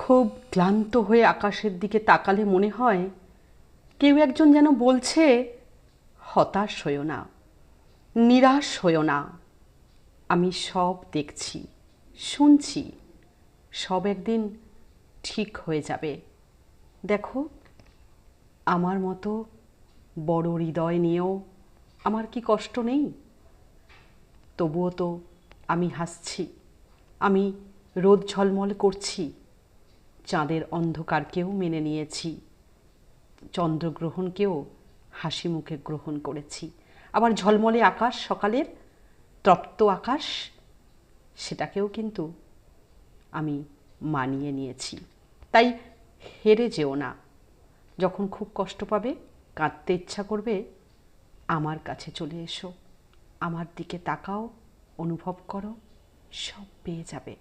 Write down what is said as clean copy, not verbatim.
খুব ক্লান্ত হয়ে আকাশের দিকে তাকালে মনে হয় কেউ একজন যেন বলছে, হতাশ হইও না, নিরাশ হইও না, আমি সব দেখছি, শুনছি, সব একদিন ঠিক হয়ে যাবে। দেখো, আমার মতো বড় হৃদয় নিয়েও আমার কি কষ্ট নেই? তবুও তো আমি হাসছি, আমি রোদ ঝলমল করছি, চাঁদের অন্ধকারকেও মেনে নিয়েছি, চন্দ্রগ্রহণকেও হাসি মুখে গ্রহণ করেছি। আবার ঝলমলে আকাশ, সকালের তপ্ত আকাশ, সেটাকেও কিন্তু আমি মানিয়ে নিয়েছি। তাই হেরে যেও না। যখন খুব কষ্ট পাবে, কাঁদতে ইচ্ছা করবে, আমার কাছে চলে এসো, আমার দিকে তাকাও, অনুভব করো, সব পেয়ে যাবে।